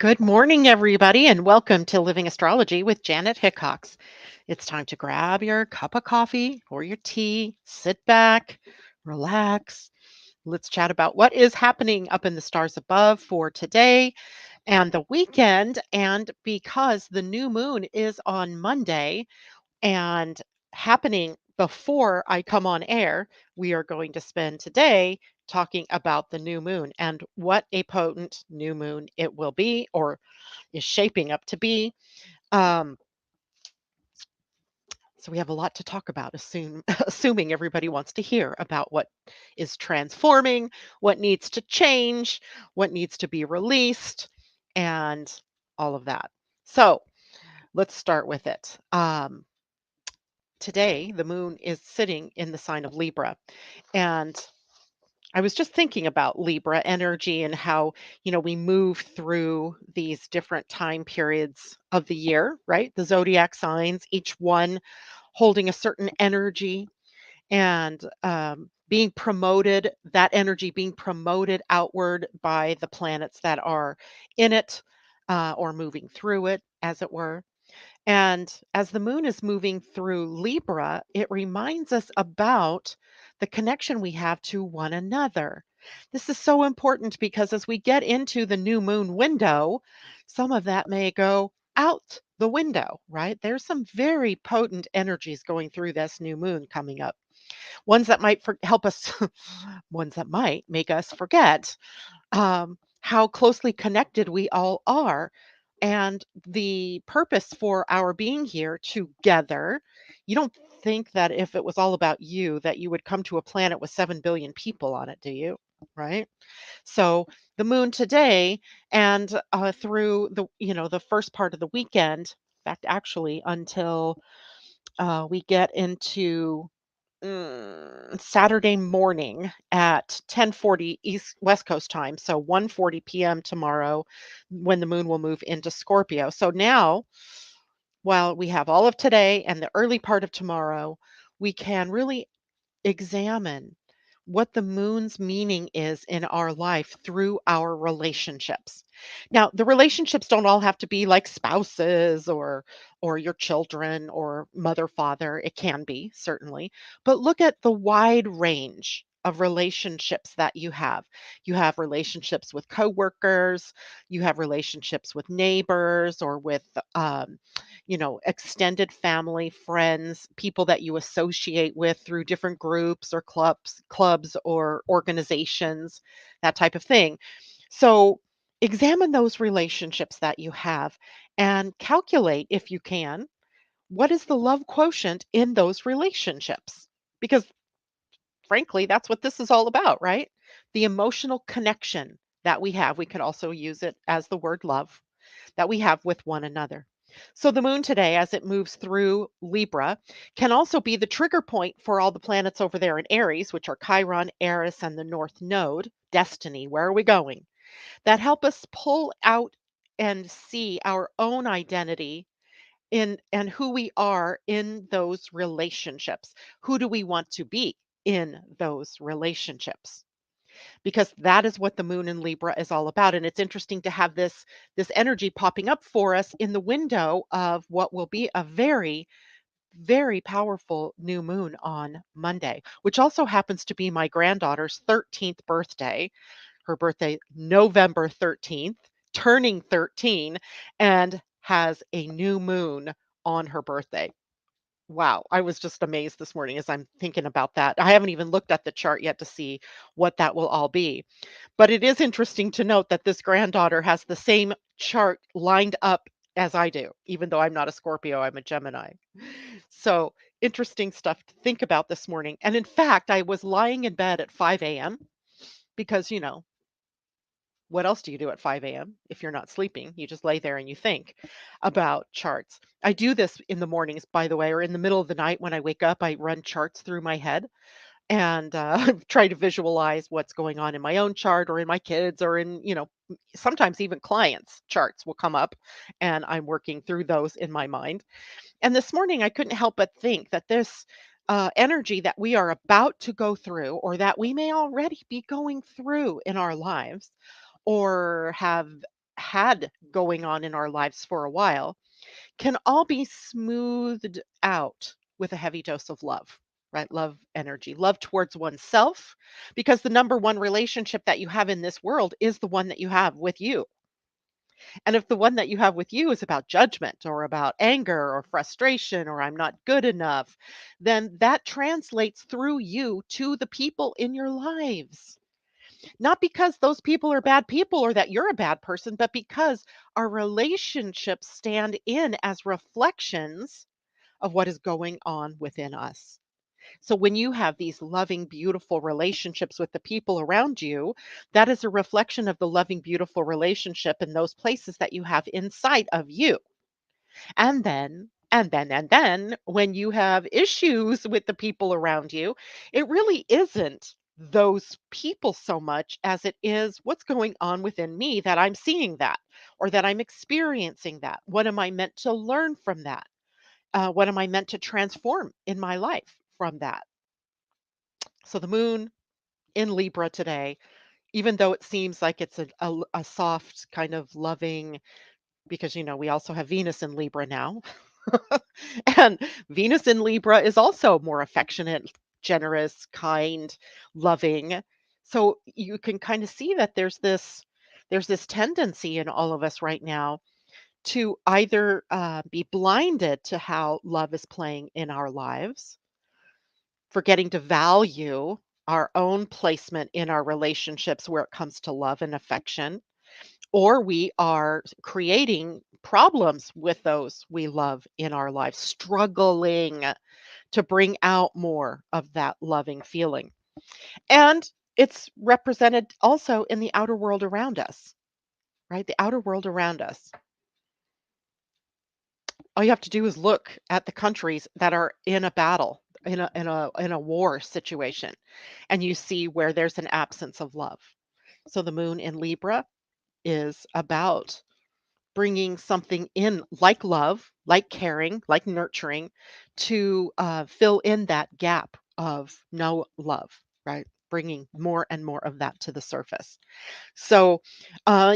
Good morning, everybody, and welcome to Living Astrology with Janet Hickox. It's time to grab your cup of coffee or your tea, sit back, relax. Let's chat about what is happening up in the stars above for today and the weekend. And because the new moon is on Monday and happening before I come on air, we are going to spend today talking about the new moon and what a potent new moon it will be or is shaping up to be. Um, so we have a lot to talk about, assuming everybody wants to hear about what is transforming, what needs to change, what needs to be released, and all of that. So let's start with it. Today, the moon is sitting in the sign of Libra. And I was just thinking about Libra energy and how, we move through these different time periods of the year, right? The zodiac signs, each one holding a certain energy and being promoted, that energy being promoted outward by the planets that are in it or moving through it, as it were. And as the moon is moving through Libra, it reminds us about the connection we have to one another. This is so important because as we get into the new moon window, some of that may go out the window, right? There's some very potent energies going through this new moon coming up. Ones that might help us, ones that might make us forget how closely connected we all are and the purpose for our being here together. You don't think that if it was all about you that you would come to a planet with 7 billion people on it, do you? Right? So the moon today and through the first part of the weekend, in fact, actually until we get into Saturday morning at 10:40 East West Coast time, so 1:40 p.m. tomorrow when the moon will move into Scorpio. So now, while we have all of today and the early part of tomorrow, we can really examine what the moon's meaning is in our life through our relationships. Now, the relationships don't all have to be like spouses or your children or mother father. It can be, certainly. But look at the wide range of relationships that you have. You have relationships with coworkers, you have relationships with neighbors or with extended family, friends, people that you associate with through different groups or clubs or organizations, that type of thing. So examine those relationships that you have and calculate, if you can, what is the love quotient in those relationships? Because frankly, that's what this is all about, right? The emotional connection that we have. We could also use it as the word love that we have with one another. So the moon today, as it moves through Libra, can also be the trigger point for all the planets over there in Aries, which are Chiron, Eris, and the North Node, destiny. Where are we going? That help us pull out and see our own identity in and who we are in those relationships. Who do we want to be in those relationships? Because that is what the moon in Libra is all about. And it's interesting to have this energy popping up for us in the window of what will be a very, very powerful new moon on Monday, which also happens to be my granddaughter's 13th birthday. Her birthday, November 13th, turning 13, and has a new moon on her birthday. Wow, I was just amazed this morning as I'm thinking about that. I haven't even looked at the chart yet to see what that will all be. But it is interesting to note that this granddaughter has the same chart lined up as I do, even though I'm not a Scorpio, I'm a Gemini. So interesting stuff to think about this morning. And in fact, I was lying in bed at 5 a.m. because, what else do you do at 5 a.m. if you're not sleeping? You just lay there and you think about charts. I do this in the mornings, by the way, or in the middle of the night when I wake up, I run charts through my head and try to visualize what's going on in my own chart or in my kids or in, sometimes even clients' charts will come up and I'm working through those in my mind. And this morning, I couldn't help but think that this energy that we are about to go through or that we may already be going through in our lives or have had going on in our lives for a while can all be smoothed out with a heavy dose of love, right? Love energy, love towards oneself, because the number one relationship that you have in this world is the one that you have with you. And if the one that you have with you is about judgment or about anger or frustration or I'm not good enough, then that translates through you to the people in your lives. Not because those people are bad people or that you're a bad person, but because our relationships stand in as reflections of what is going on within us. So when you have these loving, beautiful relationships with the people around you, that is a reflection of the loving, beautiful relationship in those places that you have inside of you. And then, when you have issues with the people around you, it really isn't those people so much as it is what's going on within me that I'm seeing that or that I'm experiencing that. What am I meant to learn from that? What am I meant to transform in my life from that? So the moon in Libra today, even though it seems like it's a soft kind of loving, because we also have Venus in Libra now. And Venus in Libra is also more affectionate, generous, kind, loving. So you can kind of see that there's this tendency in all of us right now to either be blinded to how love is playing in our lives, forgetting to value our own placement in our relationships where it comes to love and affection, or we are creating problems with those we love in our lives, struggling to bring out more of that loving feeling. And it's represented also in the outer world around us, right? The outer world around us. All you have to do is look at the countries that are in a battle, in a war situation, and you see where there's an absence of love. So the moon in Libra is about bringing something in like love, like caring, like nurturing to fill in that gap of no love, right? Bringing more and more of that to the surface. So,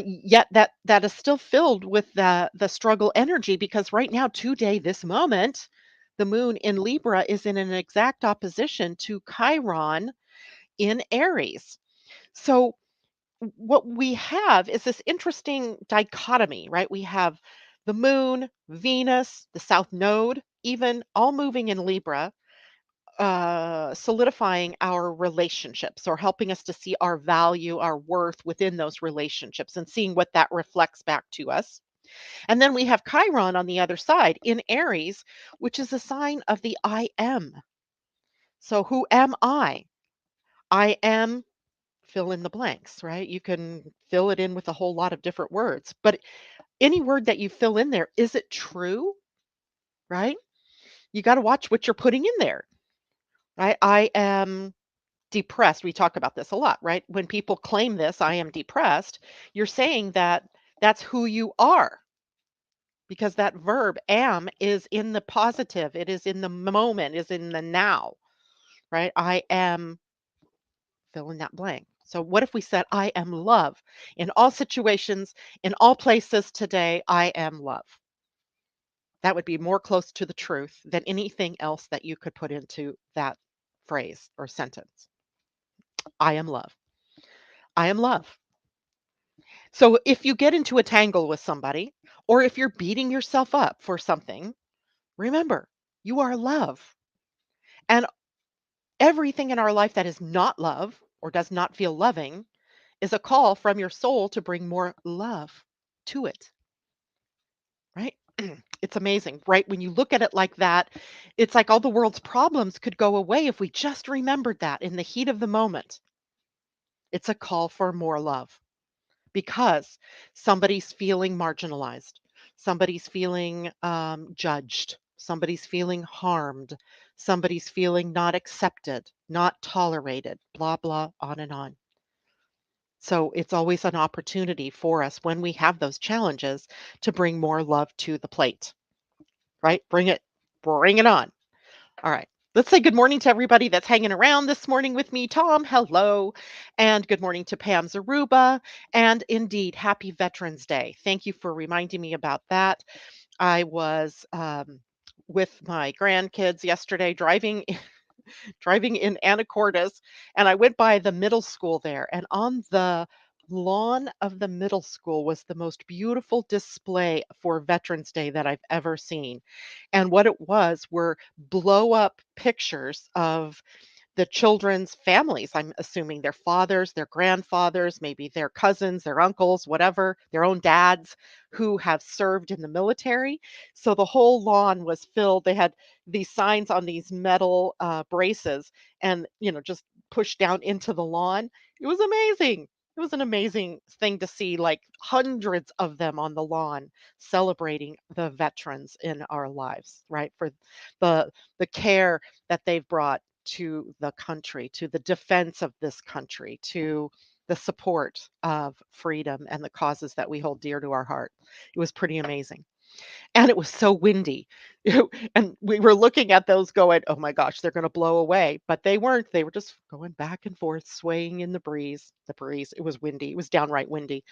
yet that is still filled with the struggle energy, because right now, today, this moment, the moon in Libra is in an exact opposition to Chiron in Aries. So what we have is this interesting dichotomy, right? We have the moon, Venus, the south node, even all moving in Libra, solidifying our relationships or helping us to see our value, our worth within those relationships and seeing what that reflects back to us. And then we have Chiron on the other side in Aries, which is a sign of the I am. So who am I? I am, fill in the blanks, right? You can fill it in with a whole lot of different words, but any word that you fill in there, is it true? Right? You got to watch what you're putting in there, right? I am depressed. We talk about this a lot, right? When people claim this, I am depressed, you're saying that that's who you are, because that verb am is in the positive, it is in the moment, is in the now, right? I am, fill in that blank. So what if we said I am love? In all situations, in all places today, I am love. That would be more close to the truth than anything else that you could put into that phrase or sentence. I am love. I am love. So if you get into a tangle with somebody, or if you're beating yourself up for something, remember, you are love. And everything in our life that is not love or does not feel loving is a call from your soul to bring more love to it, right? It's amazing, right? When you look at it like that, it's like all the world's problems could go away if we just remembered that in the heat of the moment. It's a call for more love, because somebody's feeling marginalized, somebody's feeling judged, somebody's feeling harmed, somebody's feeling not accepted, not tolerated, blah, blah, on and on. So it's always an opportunity for us when we have those challenges to bring more love to the plate, right? Bring it on. All right. Let's say good morning to everybody that's hanging around this morning with me. Tom, hello. And good morning to Pam Zaruba. And indeed, happy Veterans Day. Thank you for reminding me about that. I was with my grandkids yesterday driving in Anacortes, and I went by the middle school there, and on the lawn of the middle school was the most beautiful display for Veterans Day that I've ever seen. And what it was were blow up pictures of the children's families. I'm assuming their fathers, their grandfathers, maybe their cousins, their uncles, whatever, their own dads who have served in the military. So the whole lawn was filled. They had these signs on these metal braces and, just pushed down into the lawn. It was amazing. It was an amazing thing to see, like hundreds of them on the lawn celebrating the veterans in our lives, right? For the care that they've brought to the country, to the defense of this country, to the support of freedom and the causes that we hold dear to our heart. It was pretty amazing. And it was so windy. And we were looking at those going, oh my gosh, they're going to blow away. But they weren't. They were just going back and forth, swaying in the breeze. The breeze. It was windy. It was downright windy.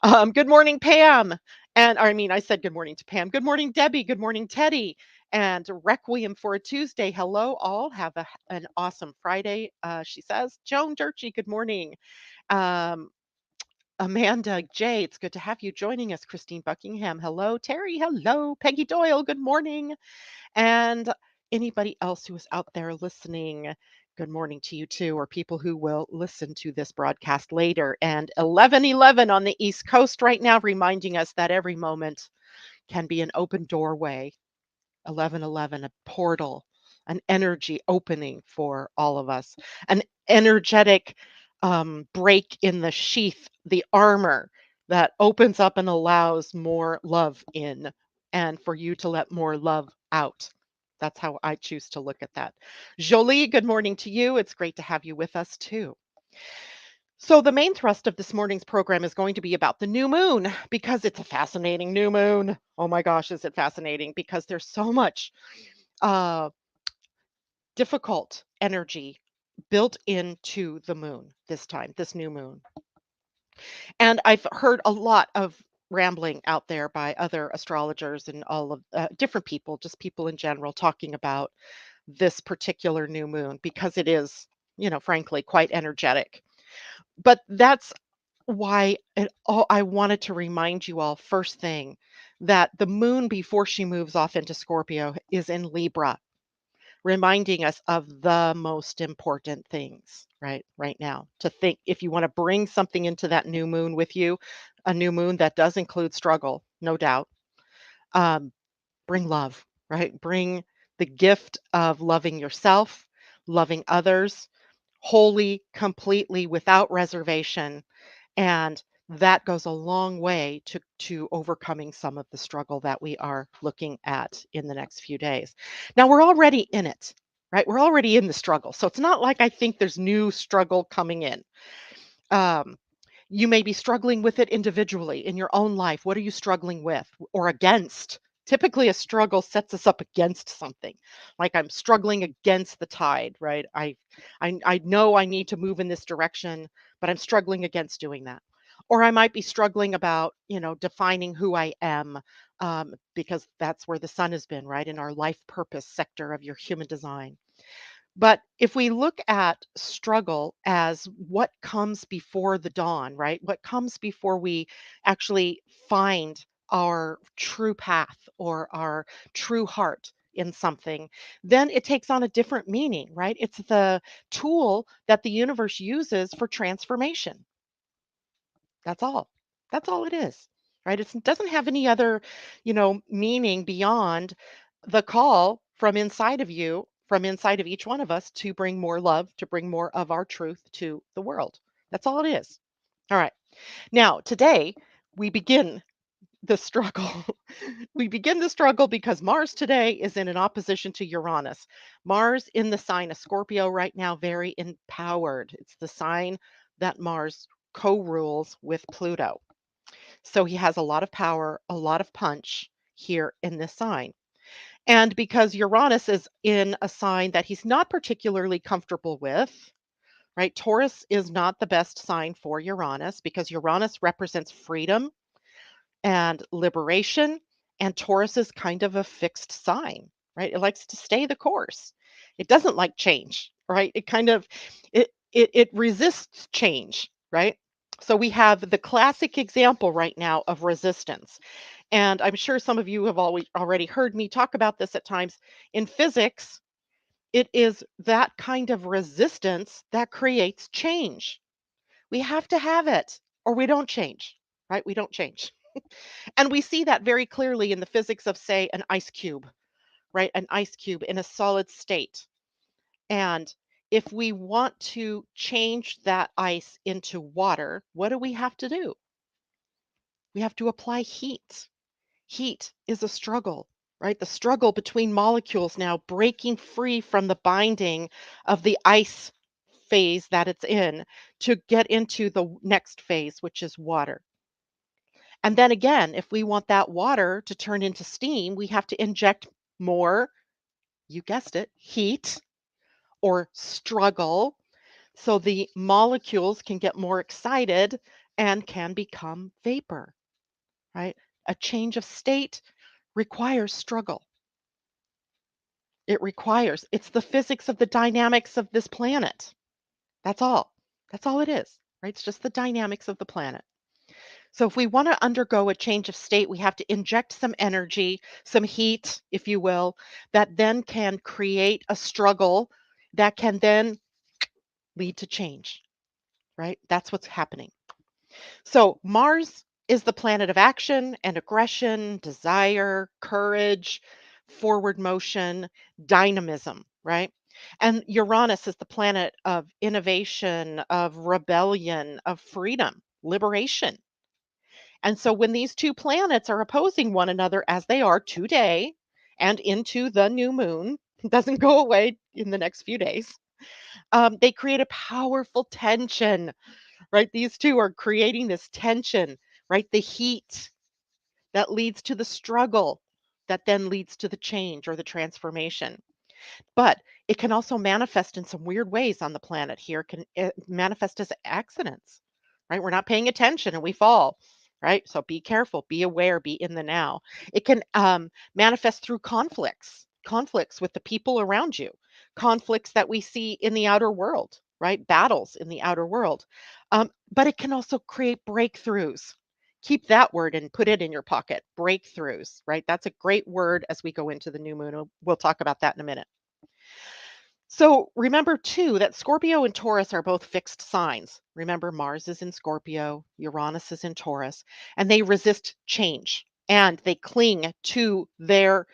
Good morning, Pam. And I mean, I said good morning to Pam. Good morning, Debbie. Good morning, Teddy. And Requiem for a Tuesday. Hello, all. Have an awesome Friday, she says. Joan Durchie, good morning. Um, Amanda J, it's good to have you joining us. Christine Buckingham, hello. Terry, hello. Peggy Doyle, good morning. And anybody else who is out there listening, good morning to you too, or people who will listen to this broadcast later. And 11:11 on the East Coast right now, reminding us that every moment can be an open doorway. 11:11, a portal, an energy opening for all of us, an energetic break in the sheath, the armor that opens up and allows more love in, and for you to let more love out. That's how I choose to look at that. Jolie, good morning to you. It's great to have you with us too. So, the main thrust of this morning's program is going to be about the new moon because it's a fascinating new moon. Oh my gosh, is it fascinating? Because there's so much uh, difficult energy built into the moon this time, this new moon. And I've heard a lot of rambling out there by other astrologers and all of different people, just people in general, talking about this particular new moon because it is, frankly, quite energetic. But that's why I wanted to remind you all first thing that the moon before she moves off into Scorpio is in Libra, reminding us of the most important things right now to think if you want to bring something into that new moon with you, a new moon that does include struggle, no doubt. um, Bring love, right? Bring the gift of loving yourself, loving others wholly, completely, without reservation, and that goes a long way to overcoming some of the struggle that we are looking at in the next few days. Now we're already in it, right? We're already in the struggle. So it's not like I think there's new struggle coming in. Um, you may be struggling with it individually in your own life. What are you struggling with or against? Typically, a struggle sets us up against something. Like I'm struggling against the tide, right? I know I need to move in this direction, but I'm struggling against doing that. Or I might be struggling about, defining who I am, because that's where the sun has been, right? In our life purpose sector of your human design. But if we look at struggle as what comes before the dawn, right? What comes before we actually find our true path or our true heart in something, then it takes on a different meaning, right? It's the tool that the universe uses for transformation. That's all. That's all it is, right? It doesn't have any other, meaning beyond the call from inside of you, from inside of each one of us to bring more love, to bring more of our truth to the world. That's all it is. All right. Now, today we begin the struggle. We begin the struggle because Mars today is in an opposition to Uranus. Mars in the sign of Scorpio right now, very empowered. It's the sign that Mars co rules with Pluto. So he has a lot of power, a lot of punch here in this sign. And because Uranus is in a sign that he's not particularly comfortable with, right? Taurus is not the best sign for Uranus because Uranus represents freedom and liberation, and Taurus is kind of a fixed sign, right? It likes to stay the course. It doesn't like change, right? It kind of it resists change, right? So we have the classic example right now of resistance. And I'm sure some of you have always already heard me talk about this at times. In physics, it is that kind of resistance that creates change. We have to have it or we don't change, right? We don't change. And we see that very clearly in the physics of, say, an ice cube, right? An ice cube in a solid state. And if we want to change that ice into water, what do we have to do? We have to apply heat. Heat is a struggle, right? The struggle between molecules now breaking free from the binding of the ice phase that it's in to get into the next phase, which is water. And then again, if we want that water to turn into steam, we have to inject more, you guessed it, heat or struggle so the molecules can get more excited and can become vapor, right? A change of state requires struggle. It's the physics of the dynamics of this planet. That's all. That's all it is, right? It's just the dynamics of the planet. So if we want to undergo a change of state, we have to inject some energy, some heat, if you will, that then can create a struggle that can then lead to change, right? That's what's happening. So Mars is the planet of action and aggression, desire, courage, forward motion, dynamism, right? And Uranus is the planet of innovation, of rebellion, of freedom, liberation. And so when these two planets are opposing one another as they are today and into the new moon, it doesn't go away in the next few days, they create a powerful tension, right? These two are creating this tension, right? The heat that leads to the struggle that then leads to the change or the transformation. But it can also manifest in some weird ways on the planet here. Can manifest as accidents, right? We're not paying attention and we fall, right? So be careful, be aware, be in the now. It can manifest through conflicts with the people around you, conflicts that we see in the outer world, right? Battles in the outer world. But it can also create breakthroughs. Keep that word and put it in your pocket. Breakthroughs, right? That's a great word as we go into the new moon. We'll talk about that in a minute. So remember too that Scorpio and Taurus are both fixed signs. Remember, Mars is in Scorpio, Uranus is in Taurus, and they resist change and they cling to their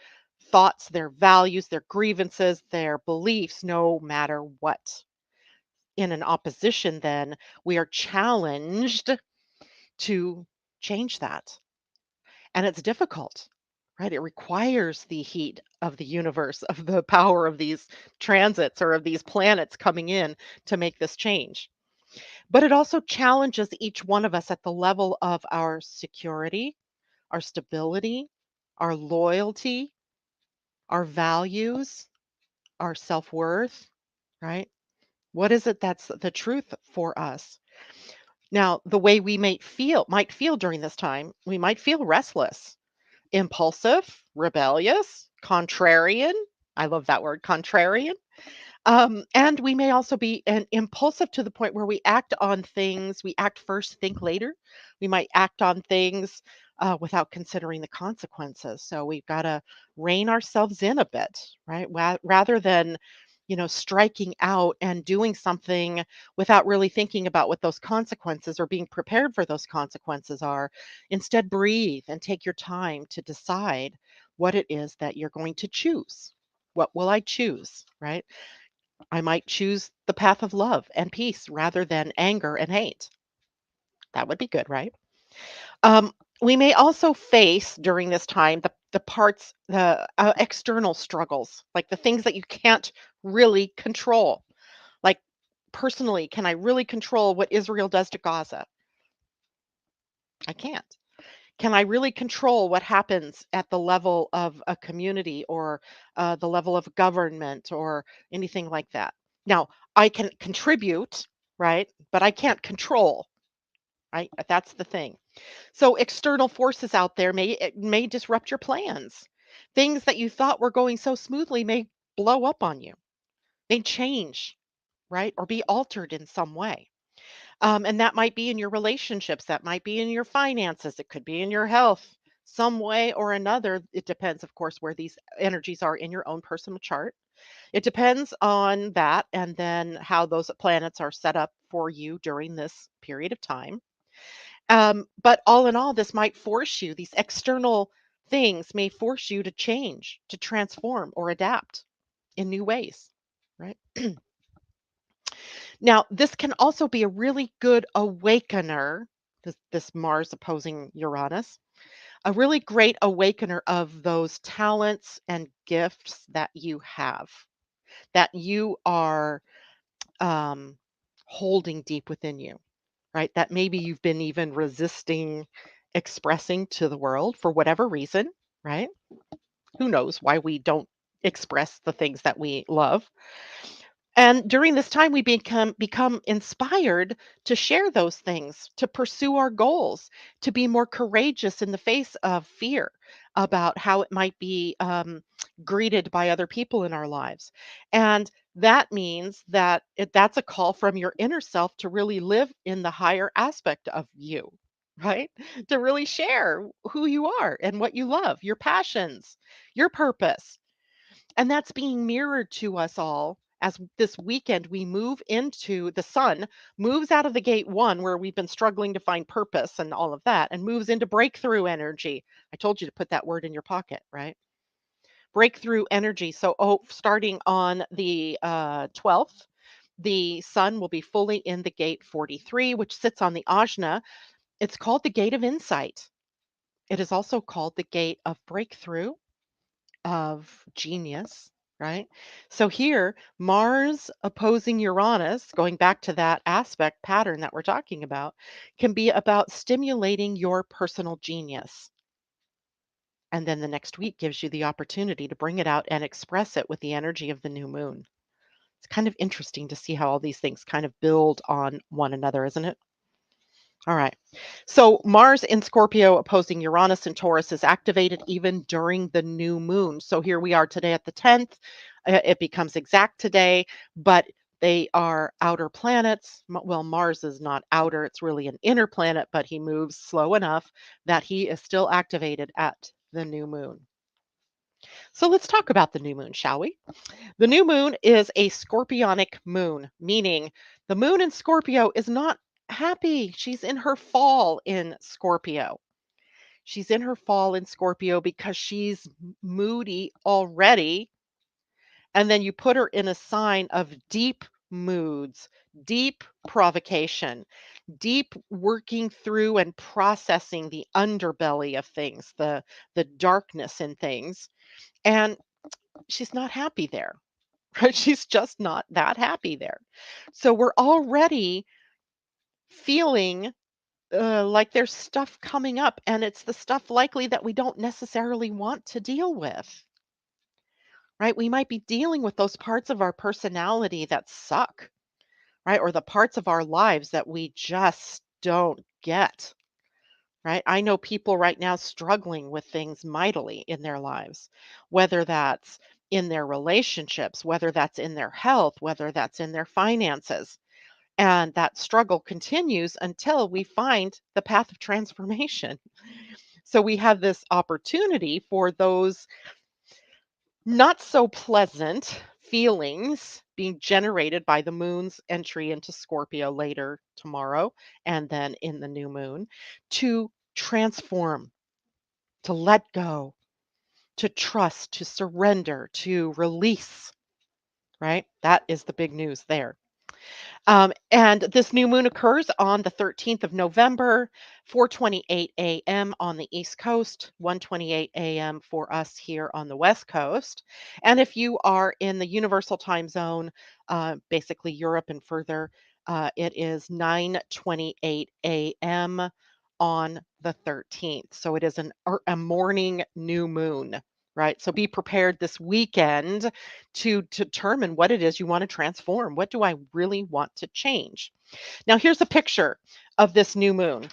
thoughts, their values, their grievances, their beliefs, no matter what. In an opposition, then, we are challenged to change that. And it's difficult, right? It requires the heat of the universe, of the power of these transits or of these planets coming in to make this change. But it also challenges each one of us at the level of our security, our stability, our loyalty, our values, our self worth, right? What is it that's the truth for us? Now, the way we might feel during this time, we might feel restless, impulsive, rebellious, contrarian. I love that word, contrarian. And we may also be impulsive to the point where we act on things, we act first, think later. We might act on things without considering the consequences. So we've got to rein ourselves in a bit, right? Rather than, striking out and doing something without really thinking about what those consequences or being prepared for those consequences are. Instead, breathe and take your time to decide what it is that you're going to choose. What will I choose, right? I might choose the path of love and peace rather than anger and hate. That would be good, right? Um, we may also face during this time the external struggles, like the things that you can't really control. Like personally, can I really control what Israel does to Gaza? I can't. Can I really control what happens at the level of a community or the level of government or anything like that? Now, I can contribute, right? But I can't control, right? That's the thing. So external forces out there may disrupt your plans. Things that you thought were going so smoothly may blow up on you. May change, right? Or be altered in some way. And that might be in your relationships, that might be in your finances, it could be in your health, some way or another. It depends, of course, where these energies are in your own personal chart. It depends on that and then how those planets are set up for you during this period of time. But all in all, this might force you, these external things may force you to change, to transform, or adapt in new ways, right? Now, this can also be a really good awakener, this Mars opposing Uranus, a really great awakener of those talents and gifts that you have, that you are um, holding deep within you, right? That maybe you've been even resisting expressing to the world for whatever reason, right? Who knows why we don't express the things that we love. And during this time, we become inspired to share those things, to pursue our goals, to be more courageous in the face of fear about how it might be greeted by other people in our lives. And that means that that's a call from your inner self to really live in the higher aspect of you, right? To really share who you are and what you love, your passions, your purpose, and that's being mirrored to us all as this weekend we move into the sun, moves out of the gate one where we've been struggling to find purpose and all of that, and moves into breakthrough energy. I told you to put that word in your pocket, right? Breakthrough energy. So, starting on the 12th, the sun will be fully in the gate 43, which sits on the Ajna. It's called the gate of insight. It is also called the gate of breakthrough, of genius, right? So here, Mars opposing Uranus, going back to that aspect pattern that we're talking about, can be about stimulating your personal genius. And then the next week gives you the opportunity to bring it out and express it with the energy of the new moon. It's kind of interesting to see how all these things kind of build on one another, isn't it? All right. So Mars in Scorpio opposing Uranus and Taurus is activated even during the new moon. So here we are today at the 10th. It becomes exact today, but they are outer planets. Well, Mars is not outer, it's really an inner planet, but he moves slow enough that he is still activated at the new moon. So let's talk about the new moon, shall we? The new moon is a scorpionic moon, meaning the moon in Scorpio is not happy. She's in her fall in Scorpio. She's in her fall in Scorpio because she's moody already. And then you put her in a sign of deep moods, deep provocation, deep working through and processing the underbelly of things, the darkness in things. And she's not happy there. Right? She's just not that happy there. So we're already feeling like there's stuff coming up, and it's the stuff likely that we don't necessarily want to deal with, right? We might be dealing with those parts of our personality that suck, right? Or the parts of our lives that we just don't get, right? I know people right now struggling with things mightily in their lives, whether that's in their relationships, whether that's in their health, whether that's in their finances. And that struggle continues until we find the path of transformation. So we have this opportunity for those not so pleasant feelings being generated by the moon's entry into Scorpio later tomorrow and then in the new moon to transform, to let go, to trust, to surrender, to release, right? That is the big news there. And this new moon occurs on the 13th of November, 4:28 a.m. on the East Coast, 1:28 a.m. for us here on the West Coast. And if you are in the Universal Time Zone, basically Europe and further, it is 9:28 a.m. on the 13th. So it is a morning new moon, right? So be prepared this weekend to determine what it is you want to transform. What do I really want to change? Now, here's a picture of this new moon,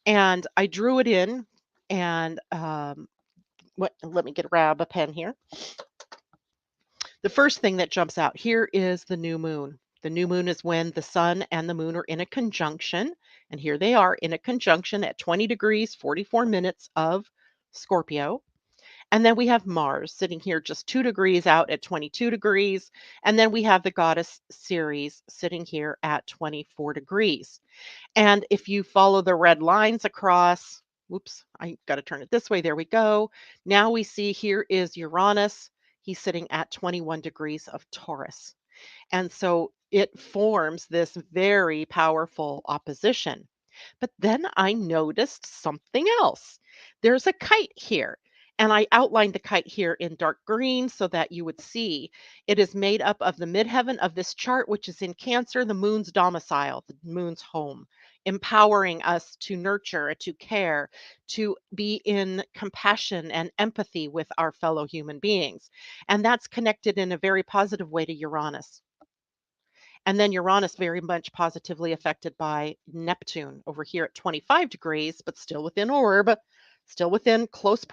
and I drew it in. And let me grab a pen here. The first thing that jumps out here is the new moon. The new moon is when the sun and the moon are in a conjunction. And here they are in a conjunction at 20 degrees, 44 minutes of Scorpio. And then we have Mars sitting here just 2 degrees out at 22 degrees. And then we have the goddess Ceres sitting here at 24 degrees. And if you follow the red lines across, whoops, I got to turn it this way. There we go. Now we see here is Uranus. He's sitting at 21 degrees of Taurus. And so it forms this very powerful opposition. But then I noticed something else. There's a kite here. And I outlined the kite here in dark green so that you would see it is made up of the midheaven of this chart, which is in Cancer, the moon's domicile, the moon's home, empowering us to nurture, to care, to be in compassion and empathy with our fellow human beings. And that's connected in a very positive way to Uranus. And then Uranus very much positively affected by Neptune over here at 25 degrees, but still within orb, still within close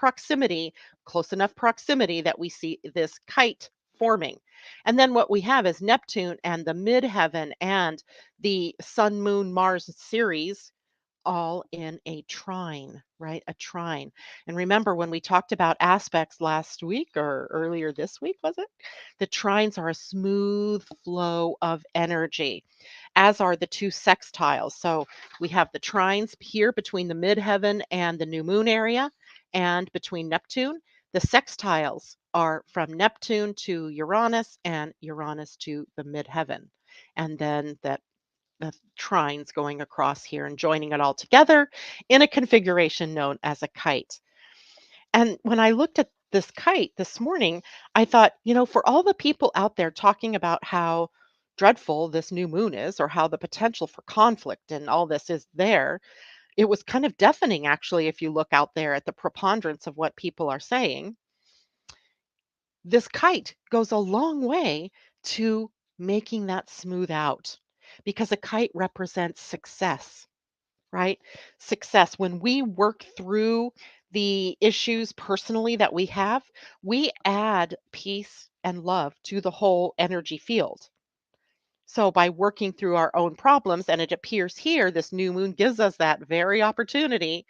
enough proximity that we see this kite forming. And then what we have is Neptune and the midheaven and the Sun, Moon, Mars series all in a trine, right? A trine. And remember when we talked about aspects last week or earlier this week, was it? The trines are a smooth flow of energy, as are the two sextiles. So we have the trines here between the midheaven and the new moon area and between Neptune. The sextiles are from Neptune to Uranus and Uranus to the midheaven. And then the trines going across here and joining it all together in a configuration known as a kite. And when I looked at this kite this morning, I thought, for all the people out there talking about how dreadful this new moon is or how the potential for conflict and all this is there, it was kind of deafening, actually, if you look out there at the preponderance of what people are saying. This kite goes a long way to making that smooth out because a kite represents success, right? Success. When we work through the issues personally that we add peace and love to the whole energy field. So by working through our own problems, and it appears here, this new moon gives us that very opportunity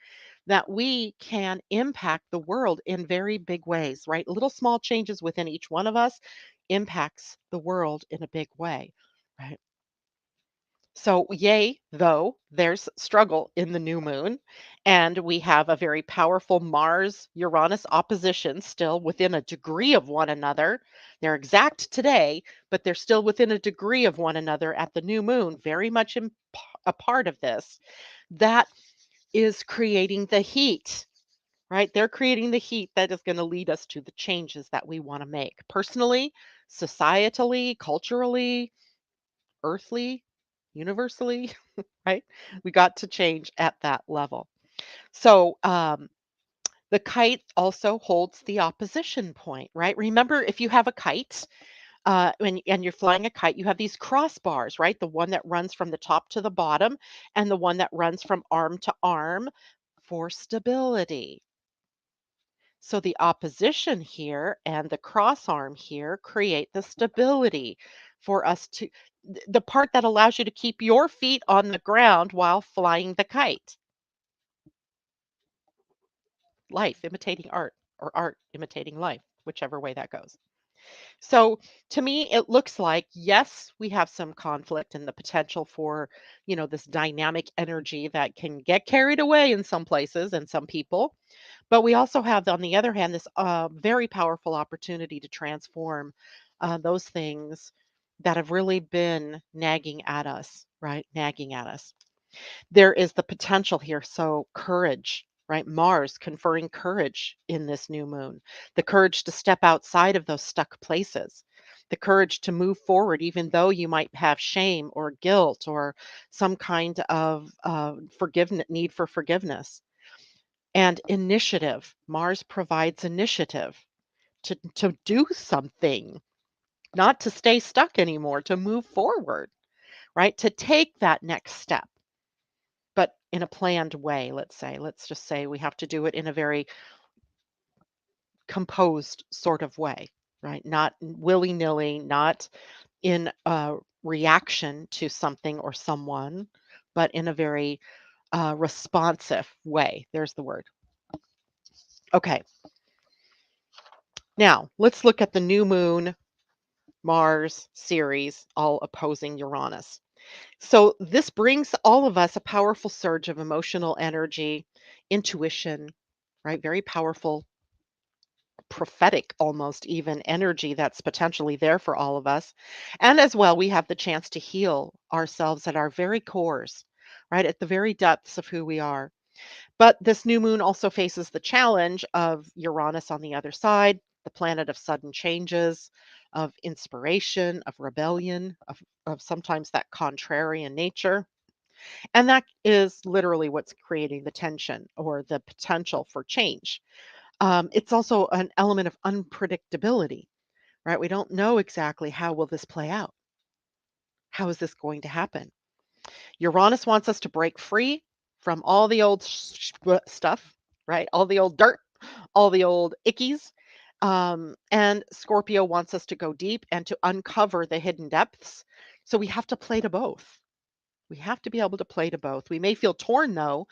that we can impact the world in very big ways, right? Little small changes within each one of us impacts the world in a big way, right? So, yay, though, there's struggle in the new moon, and we have a very powerful Mars Uranus opposition still within a degree of one another. They're exact today, but they're still within a degree of one another at the new moon, very much a part of this. That is creating the heat, right? They're creating the heat that is going to lead us to the changes that we want to make personally, societally, culturally, earthly, universally. Right? We got to change at that level. So the kite also holds the opposition point, right? Remember, if you have a kite and you're flying a kite, you have these crossbars, right? The one that runs from the top to the bottom and the one that runs from arm to arm for stability. So the opposition here and the cross arm here create the stability for us to the part that allows you to keep your feet on the ground while flying the kite. Life imitating art or art imitating life, whichever way that goes. So to me, it looks like, yes, we have some conflict and the potential for, this dynamic energy that can get carried away in some places and some people. But we also have, on the other hand, this very powerful opportunity to transform those things that have really been nagging at us, right? Nagging at us. There is the potential here. So, courage, right? Mars conferring courage in this new moon, the courage to step outside of those stuck places. the courage to move forward, even though you might have shame or guilt or some kind of forgiveness need for forgiveness. And initiative. Mars provides initiative to do something, not to stay stuck anymore, to move forward, right? To take that next step, but in a planned way, let's say. Let's just say we have to do it in a very composed sort of way, right? Not willy-nilly, not in a reaction to something or someone, but in a very responsive way. There's the word. Okay, now let's look at the new moon, Mars, Ceres, all opposing Uranus. So this brings all of us a powerful surge of emotional energy, intuition, right? Very powerful, prophetic almost even energy that's potentially there for all of us. And as well, we have the chance to heal ourselves at our very cores, right? At the very depths of who we are. But this new moon also faces the challenge of Uranus on the other side, the planet of sudden changes, of inspiration, of rebellion, of sometimes that contrarian nature. And that is literally what's creating the tension or the potential for change. It's also an element of unpredictability, right? We don't know exactly how will this play out. How is this going to happen? Uranus wants us to break free from all the old stuff, right? All the old dirt, all the old ickies. And Scorpio wants us to go deep and to uncover the hidden depths. So we have to play to both. We have to be able to play to both. We may feel torn, though,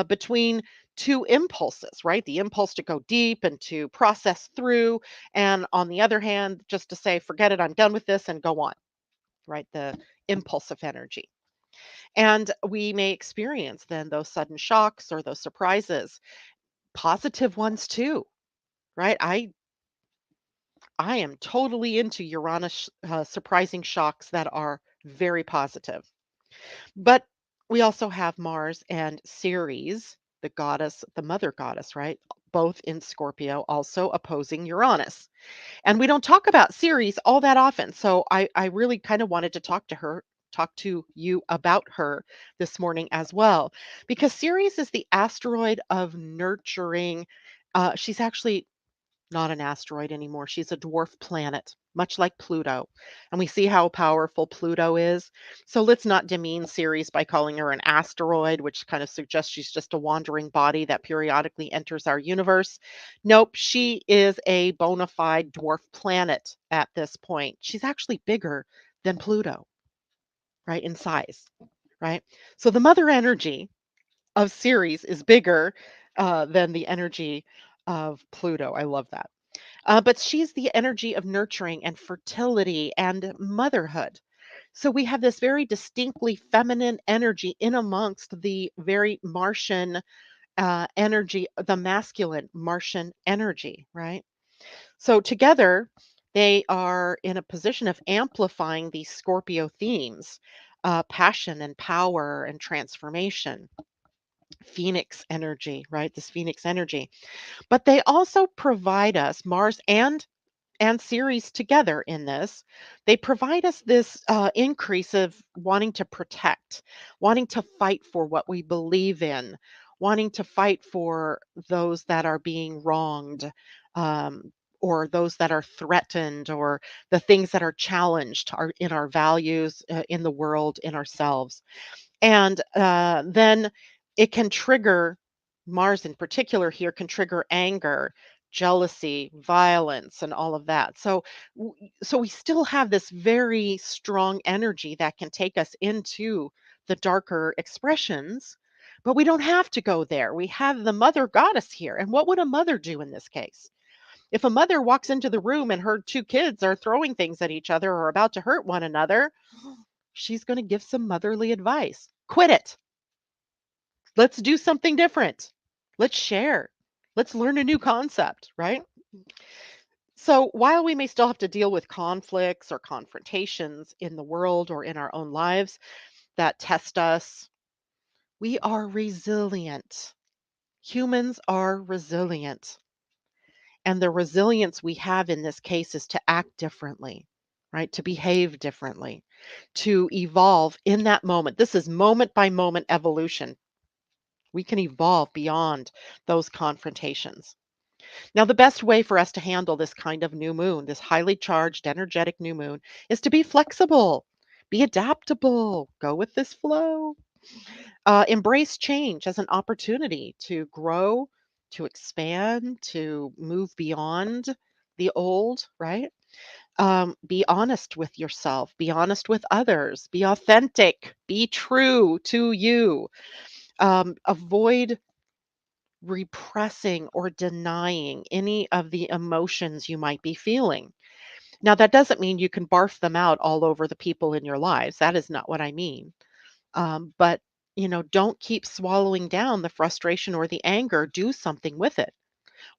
between two impulses, right? The impulse to go deep and to process through. And on the other hand, just to say, forget it, I'm done with this and go on, right? The impulsive energy. And we may experience then those sudden shocks or those surprises, positive ones too, right? I am totally into Uranus surprising shocks that are very positive. But we also have Mars and Ceres, the goddess, the mother goddess, right? Both in Scorpio, also opposing Uranus. And we don't talk about Ceres all that often. So I really kind of wanted to talk to you about her this morning as well, because Ceres is the asteroid of nurturing. She's actually not an asteroid anymore. She's a dwarf planet, much like Pluto. And we see how powerful Pluto is. So let's not demean Ceres by calling her an asteroid, which kind of suggests she's just a wandering body that periodically enters our universe. Nope, she is a bona fide dwarf planet at this point. She's actually bigger than Pluto, right, in size, right? So the mother energy of Ceres is bigger than the energy of Pluto. I love that. But she's the energy of nurturing and fertility and motherhood. So we have this very distinctly feminine energy in amongst the very Martian energy, the masculine Martian energy, right? So together, they are in a position of amplifying these Scorpio themes, passion and power and transformation, phoenix energy, right? This phoenix energy. But they also provide us, Mars and Ceres together in this, they provide us this increase of wanting to protect, wanting to fight for what we believe in, wanting to fight for those that are being wronged, or those that are threatened, or the things that are challenged in our values, in the world, in ourselves. And then it can trigger, Mars in particular here can trigger anger, jealousy, violence, and all of that. So we still have this very strong energy that can take us into the darker expressions, but we don't have to go there. We have the mother goddess here. And what would a mother do in this case? If a mother walks into the room and her two kids are throwing things at each other or about to hurt one another, she's going to give some motherly advice. Quit it. Let's do something different. Let's share. Let's learn a new concept, right? So, while we may still have to deal with conflicts or confrontations in the world or in our own lives that test us, we are resilient. Humans are resilient. And the resilience we have in this case is to act differently. right? To behave differently, to evolve in that moment. This is moment by moment evolution. We can evolve beyond those confrontations. Now, the best way for us to handle this kind of new moon, this highly charged, energetic new moon, is to be flexible, be adaptable, go with this flow, embrace change as an opportunity to grow, to expand, to move beyond the old, right? Be honest with yourself, be honest with others, be authentic, be true to you. Avoid repressing or denying any of the emotions you might be feeling. Now, that doesn't mean you can barf them out all over the people in your lives. That is not what I mean. But, don't keep swallowing down the frustration or the anger. Do something with it,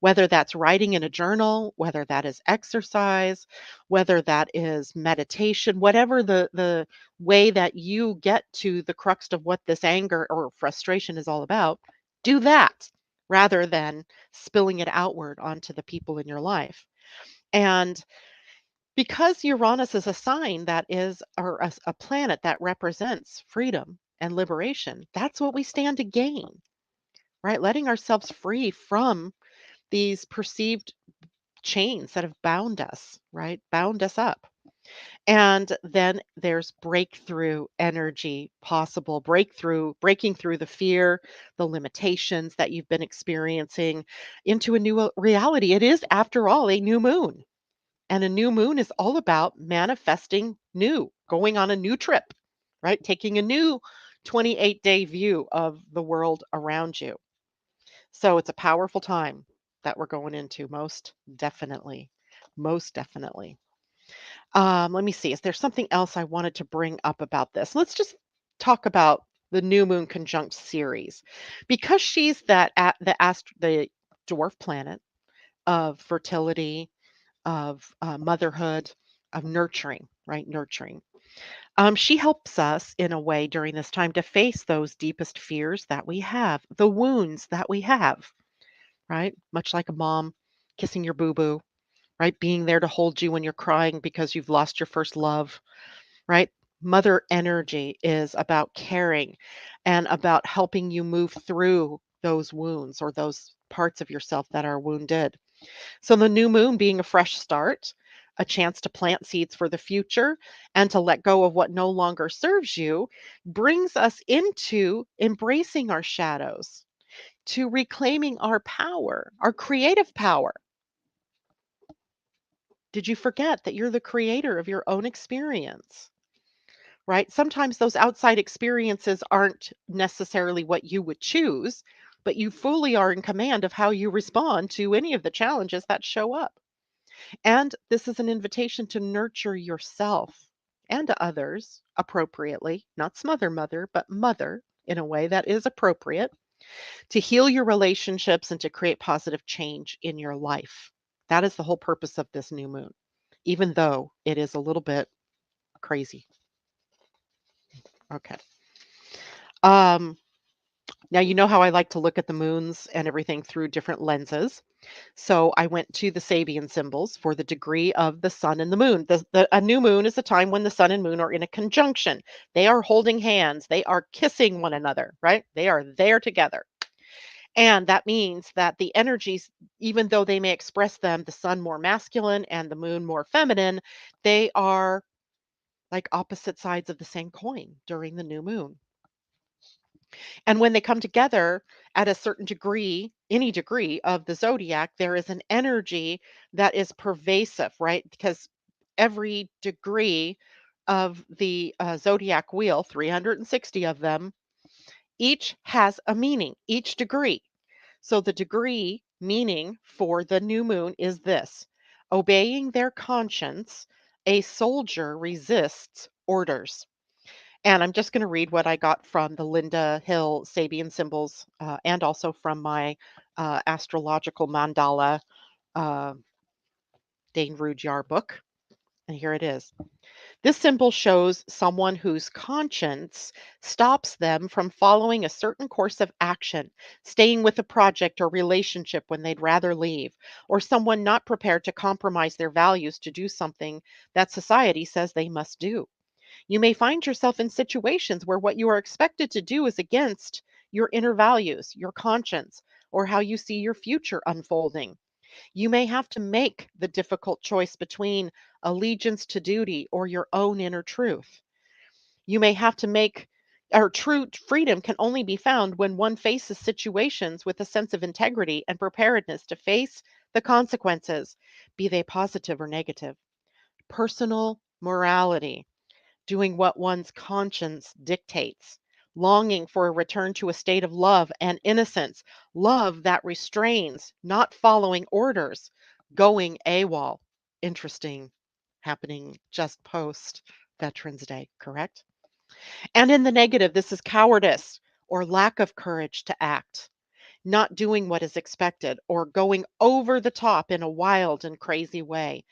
whether that's writing in a journal, whether that is exercise, whether that is meditation, whatever the way that you get to the crux of what this anger or frustration is all about, do that rather than spilling it outward onto the people in your life. And because Uranus is a sign that is, or a planet that represents freedom and liberation, that's what we stand to gain, right? Letting ourselves free from these perceived chains that have bound us, right? Bound us up. And then there's breakthrough energy possible, breaking through the fear, the limitations that you've been experiencing into a new reality. It is, after all, a new moon. And a new moon is all about manifesting new, going on a new trip, right? Taking a new 28-day view of the world around you. So it's a powerful time that we're going into, most definitely. Most definitely. Let me see. Is there something else I wanted to bring up about this? Let's just talk about the new moon conjunct series, because she's the dwarf planet of fertility, of motherhood, of nurturing, right? Nurturing. She helps us in a way during this time to face those deepest fears that we have, the wounds that we have, right? Much like a mom kissing your boo boo, right? Being there to hold you when you're crying because you've lost your first love, right? Mother energy is about caring and about helping you move through those wounds or those parts of yourself that are wounded. So the new moon being a fresh start, a chance to plant seeds for the future and to let go of what no longer serves you, brings us into embracing our shadows, to reclaiming our power, our creative power. Did you forget that you're the creator of your own experience? Right? Sometimes those outside experiences aren't necessarily what you would choose, but you fully are in command of how you respond to any of the challenges that show up. And this is an invitation to nurture yourself and others appropriately, not smother mother, but mother in a way that is appropriate, to heal your relationships and to create positive change in your life. That is the whole purpose of this new moon, even though it is a little bit crazy. Okay. Um, Now, you know how I like to look at the moons and everything through different lenses. So I went to the Sabian symbols for the degree of the sun and the moon. A new moon is a time when the sun and moon are in a conjunction. They are holding hands. They are kissing one another, right? They are there together. And that means that the energies, even though they may express them, the sun more masculine and the moon more feminine, they are like opposite sides of the same coin during the new moon. And when they come together at a certain degree, any degree of the zodiac, there is an energy that is pervasive, right? Because every degree of the zodiac wheel, 360 of them, each has a meaning, each degree. So the degree meaning for the new moon is this: obeying their conscience, a soldier resists orders. And I'm just going to read what I got from the Linda Hill Sabian symbols and also from my astrological mandala uh, Dane Rudhyar book. And here it is. This symbol shows someone whose conscience stops them from following a certain course of action, staying with a project or relationship when they'd rather leave, or someone not prepared to compromise their values to do something that society says they must do. You may find yourself in situations where what you are expected to do is against your inner values, your conscience, or how you see your future unfolding. You may have to make the difficult choice between allegiance to duty or your own inner truth. You may have to make, or true freedom can only be found when one faces situations with a sense of integrity and preparedness to face the consequences, be they positive or negative. Personal morality, doing what one's conscience dictates, longing for a return to a state of love and innocence, love that restrains, not following orders, going AWOL. Interesting, happening just post Veterans Day, correct? And in the negative, this is cowardice or lack of courage to act, not doing what is expected, or going over the top in a wild and crazy way,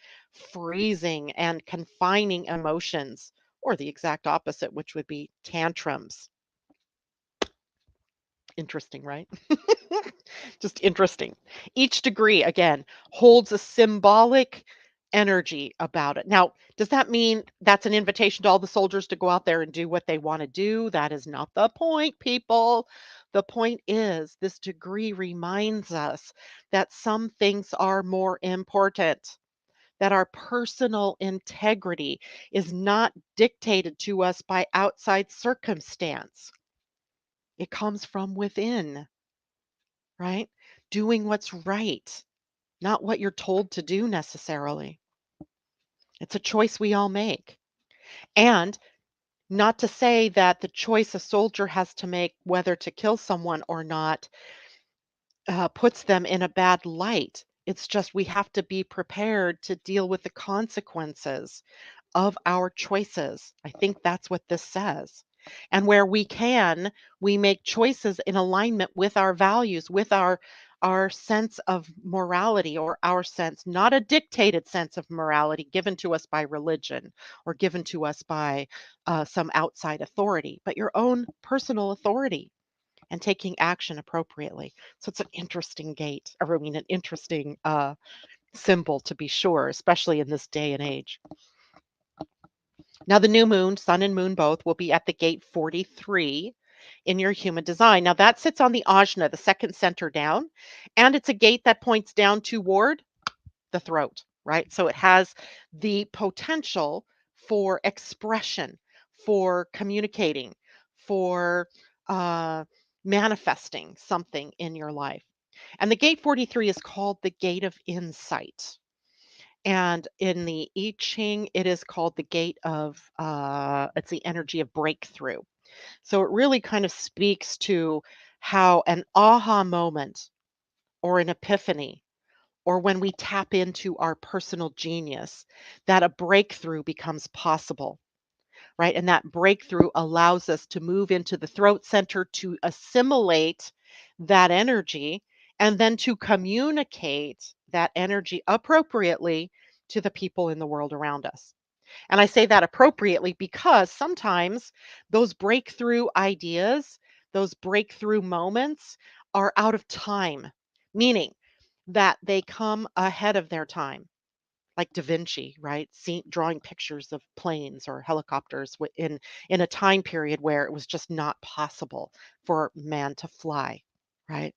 freezing and confining emotions, or the exact opposite, which would be tantrums. Interesting, right? Just interesting. Each degree, again, holds a symbolic energy about it. Now, does that mean that's an invitation to all the soldiers to go out there and do what they want to do? That is not the point, people. The point is, this degree reminds us that some things are more important, that our personal integrity is not dictated to us by outside circumstance. It comes from within, right? Doing what's right, not what you're told to do necessarily. It's a choice we all make. And not to say that the choice a soldier has to make whether to kill someone or not puts them in a bad light. It's just we have to be prepared to deal with the consequences of our choices. I think that's what this says. And where we can, we make choices in alignment with our values, with our sense of morality, or our sense, not a dictated sense of morality given to us by religion or given to us by some outside authority, but your own personal authority, and taking action appropriately. So it's an interesting gate, or I mean, an interesting symbol to be sure, especially in this day and age. Now, the new moon, sun and moon both, will be at the gate 43 in your human design. Now, that sits on the ajna, the second center down, and it's a gate that points down toward the throat, right? So it has the potential for expression, for communicating, for uh, manifesting something in your life. And the gate 43 is called the gate of insight. And in the I Ching, it is called the gate of, it's the energy of breakthrough. So it really kind of speaks to how an aha moment or an epiphany, or when we tap into our personal genius, that a breakthrough becomes possible, right? And that breakthrough allows us to move into the throat center to assimilate that energy and then to communicate that energy appropriately to the people in the world around us. And I say that appropriately because sometimes those breakthrough ideas, those breakthrough moments are out of time, meaning that they come ahead of their time, like Da Vinci, right? Drawing pictures of planes or helicopters in a time period where it was just not possible for man to fly, right?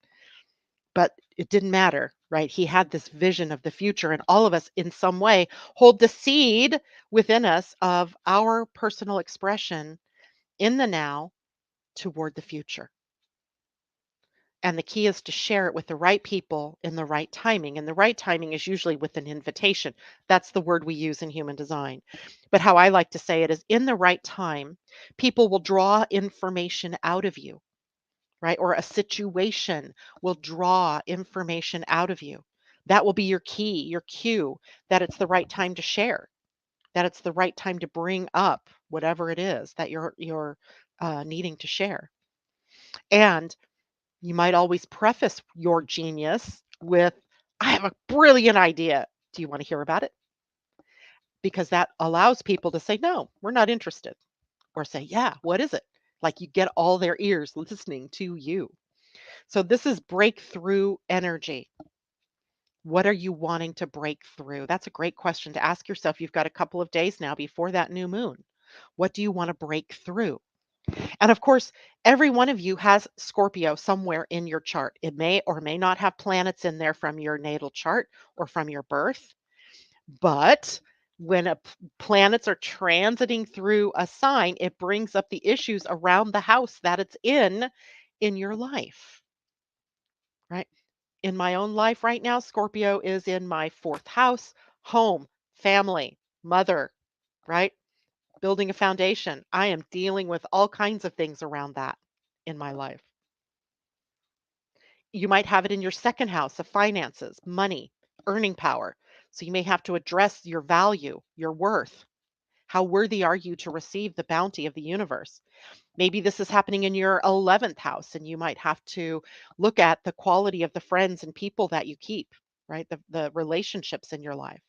But it didn't matter, right? He had this vision of the future, and all of us in some way hold the seed within us of our personal expression in the now toward the future. And the key is to share it with the right people in the right timing. And the right timing is usually with an invitation. That's the word we use in human design. But how I like to say it is, in the right time, people will draw information out of you, right? Or a situation will draw information out of you. That will be your key, your cue, that it's the right time to share, that it's the right time to bring up whatever it is that you're needing to share. And you might always preface your genius with, I have a brilliant idea. Do you want to hear about it? because that allows people to say, no, we're not interested, or say, yeah, what is it? Like you get all their ears listening to you. So this is breakthrough energy. What are you wanting to break through? That's a great question to ask yourself. You've got a couple of days now before that new moon. What do you want to break through? And of course, every one of you has Scorpio somewhere in your chart. It may or may not have planets in there from your natal chart or from your birth. But when planets are transiting through a sign, it brings up the issues around the house that it's in your life, right? In my own life right now, Scorpio is in my fourth house, home, family, mother, right? Building a foundation. I am dealing with all kinds of things around that in my life. You might have it in your second house of finances, money, earning power. So you may have to address your value, your worth. How worthy are you to receive the bounty of the universe? Maybe this is happening in your 11th house, and you might have to look at the quality of the friends and people that you keep, right? The relationships in your life.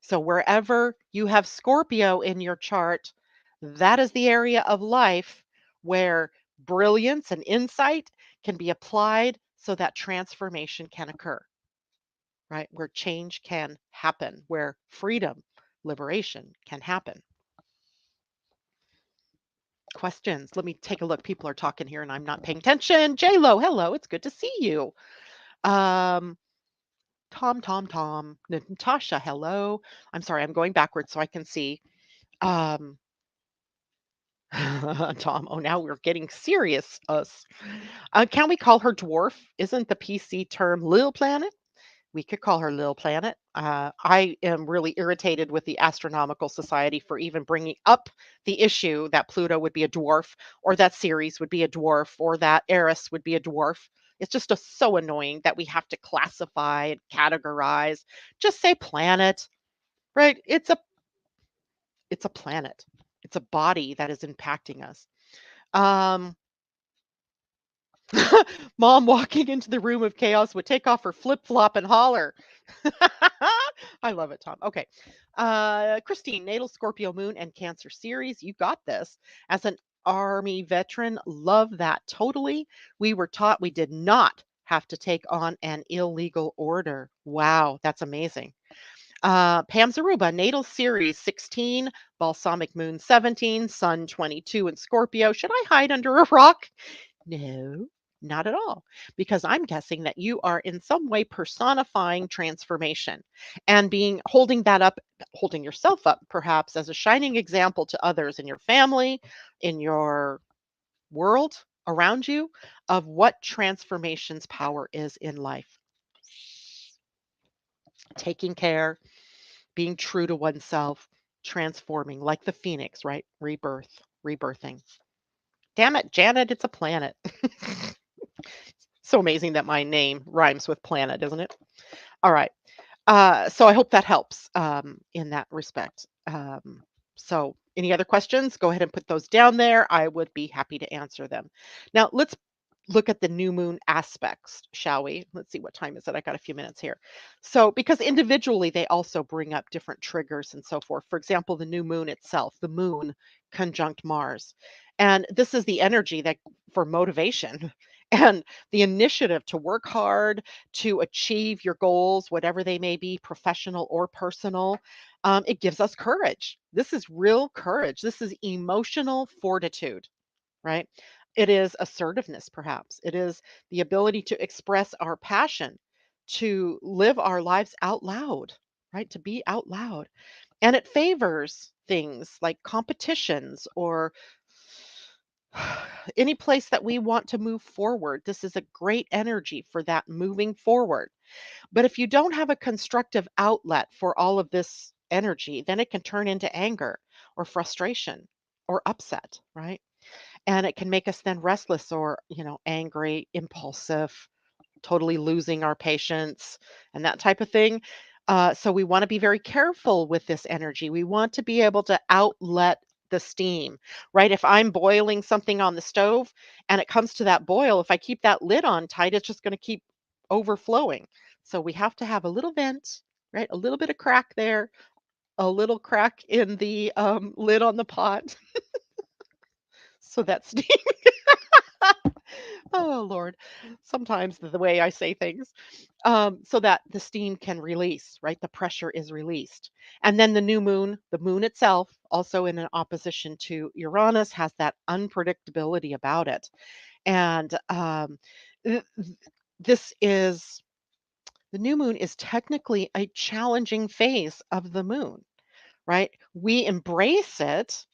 So, wherever you have Scorpio in your chart, that is the area of life where brilliance and insight can be applied so that transformation can occur, right? Where change can happen, where freedom, liberation can happen. Questions. Let me take a look. People are talking here and I'm not paying attention. J-Lo, hello. It's good to see you. Um, Tom. Natasha, hello. I'm sorry, I'm going backwards so I can see. Um, Tom, oh, now we're getting serious. Us. Can we call her dwarf? Isn't the PC term Lil Planet? We could call her Lil Planet. I am really irritated with the Astronomical Society for even bringing up the issue that Pluto would be a dwarf, or that Ceres would be a dwarf, or that Eris would be a dwarf. It's just so annoying that we have to classify and categorize. Just say planet, right? It's a planet. It's a body that is impacting us. Um, Mom walking into the room of chaos would take off her flip flop and holler. I love it, Tom. Okay. Christine, natal Scorpio moon and Cancer series. You got this. As an Army veteran, love that totally. We were taught we did not have to take on an illegal order. Wow, that's amazing. Pam Zaruba, natal series 16, balsamic moon 17, sun 22 in Scorpio. Should I hide under a rock? No, not at all. Because I'm guessing that you are in some way personifying transformation and holding that up, holding yourself up perhaps as a shining example to others in your family, in your world around you of what transformation's power is in life. Taking care, being true to oneself, transforming like the phoenix, right? Rebirthing. Damn it, Janet, it's a planet. So amazing that my name rhymes with planet, isn't it? All right. So I hope that helps in that respect. So any other questions? Go ahead and put those down there. I would be happy to answer them. Now let's look at the new moon aspects, shall we? Let's see, what time is it? I got a few minutes here. So because individually they also bring up different triggers and so forth. For example, the new moon itself, the moon conjunct Mars. And this is the energy that for motivation and the initiative to work hard, to achieve your goals, whatever they may be, professional or personal. It gives us courage. This is real courage. This is emotional fortitude, right? It is assertiveness, perhaps. It is the ability to express our passion, to live our lives out loud, right? To be out loud. And it favors things like competitions or any place that we want to move forward. This is a great energy for that moving forward. But if you don't have a constructive outlet for all of this energy, then it can turn into anger or frustration or upset, right? And it can make us then restless or, angry, impulsive, totally losing our patience and that type of thing. So we want to be very careful with this energy. We want to be able to outlet the steam, right? If I'm boiling something on the stove and it comes to that boil, if I keep that lid on tight, it's just going to keep overflowing. So we have to have a little vent, right? A little bit of crack there, a little crack in the lid on the pot so that steam. Oh Lord, sometimes the way I say things, so that the steam can release, right? The pressure is released. And then the moon itself, also in an opposition to Uranus, has that unpredictability about it. And th- th- this is the new moon is technically a challenging phase of the moon, right? We embrace it,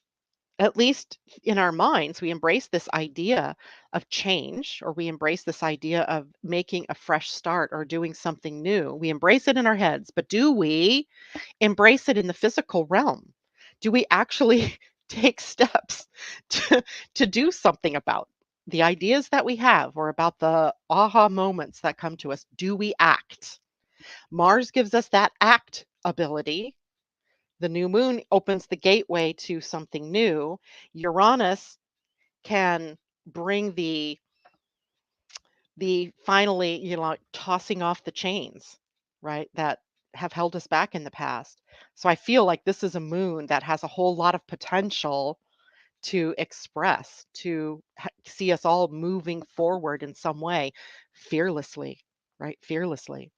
at least in our minds, we embrace this idea of change, or we embrace this idea of making a fresh start or doing something new. We embrace it in our heads, but do we embrace it in the physical realm? Do we actually take steps to, to do something about the ideas that we have or about the aha moments that come to us? Do we act? Mars gives us that act ability. The new moon opens the gateway to something new. Uranus can bring the finally, tossing off the chains, right? That have held us back in the past. So I feel like this is a moon that has a whole lot of potential to express, to see us all moving forward in some way fearlessly, right? Fearlessly.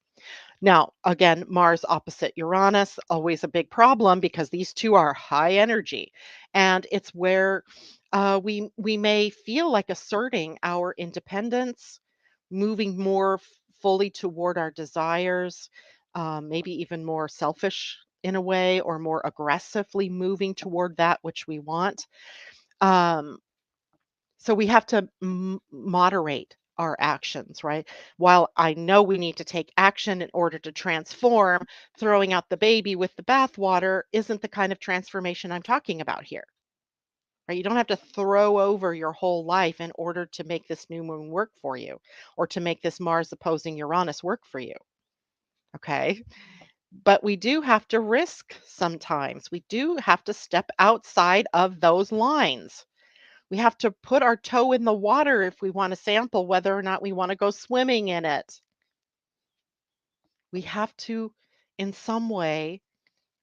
Now, again, Mars opposite Uranus, always a big problem because these two are high energy. And it's where we may feel like asserting our independence, moving more fully toward our desires, maybe even more selfish in a way, or more aggressively moving toward that which we want. Um, so we have to moderate our actions, right? While I know we need to take action in order to transform, throwing out the baby with the bathwater isn't the kind of transformation I'm talking about here. Right? You don't have to throw over your whole life in order to make this new moon work for you, or to make this Mars opposing Uranus work for you. Okay. But we do have to risk sometimes. We do have to step outside of those lines. We have to put our toe in the water if we want to sample whether or not we want to go swimming in it. We have to, in some way,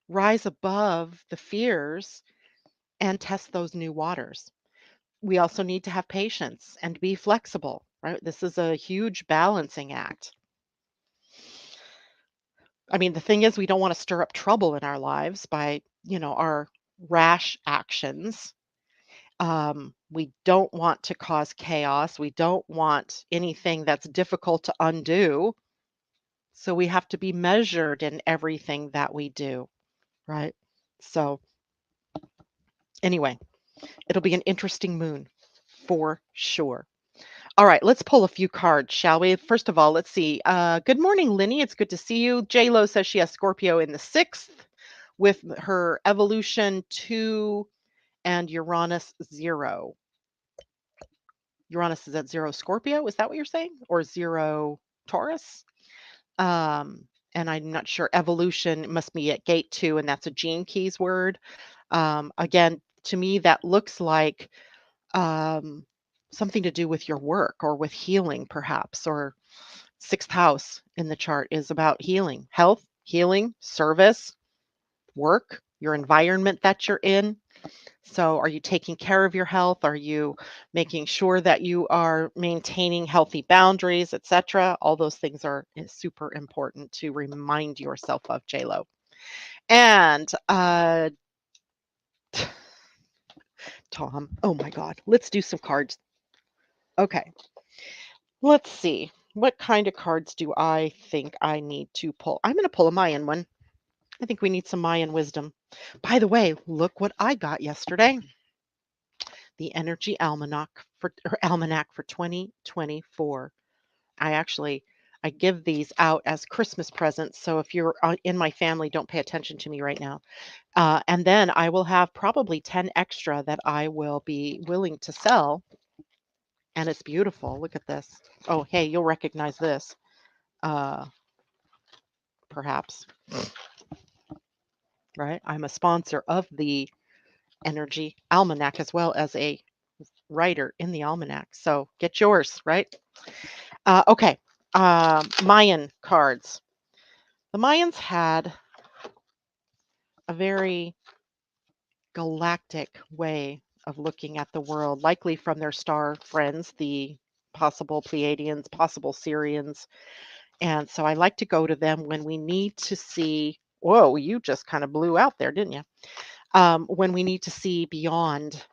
rise above the fears and test those new waters. We also need to have patience and be flexible, right? This is a huge balancing act. I mean, the thing is, we don't want to stir up trouble in our lives by, our rash actions. We don't want to cause chaos. We don't want anything that's difficult to undo. So we have to be measured in everything that we do, right? So, anyway, it'll be an interesting moon for sure. All right, let's pull a few cards, shall we? First of all, let's see. Good morning, Linny. It's good to see you. J Lo says she has Scorpio in the sixth with her evolution 2 and Uranus 0. Uranus is at 0 Scorpio. Is that what you're saying? Or 0 Taurus? And I'm not sure. Evolution must be at gate 2, and that's a Gene Keys word. Again, to me, that looks like um, something to do with your work or with healing, perhaps, or sixth house in the chart is about healing, health, healing, service, work, your environment that you're in. So, are you taking care of your health? Are you making sure that you are maintaining healthy boundaries, etc.? All those things are super important to remind yourself of, JLo. And Tom, oh my God, let's do some cards. Okay, let's see. What kind of cards do I think I need to pull? I'm going to pull a Mayan one. I think we need some Mayan wisdom. By the way, look what I got yesterday. The Energy Almanac for 2024. I give these out as Christmas presents. So if you're in my family, don't pay attention to me right now. And then I will have probably 10 extra that I will be willing to sell. And it's beautiful. Look at this. Oh, hey, you'll recognize this. Uh, perhaps, right? I'm a sponsor of the Energy Almanac as well as a writer in the Almanac. So get yours, right? Okay. Mayan cards. The Mayans had a very galactic way of looking at the world, likely from their star friends, the possible Pleiadians, possible Syrians. And so I like to go to them when we need to see. Whoa, you just kind of blew out there, didn't you? When we need to see beyond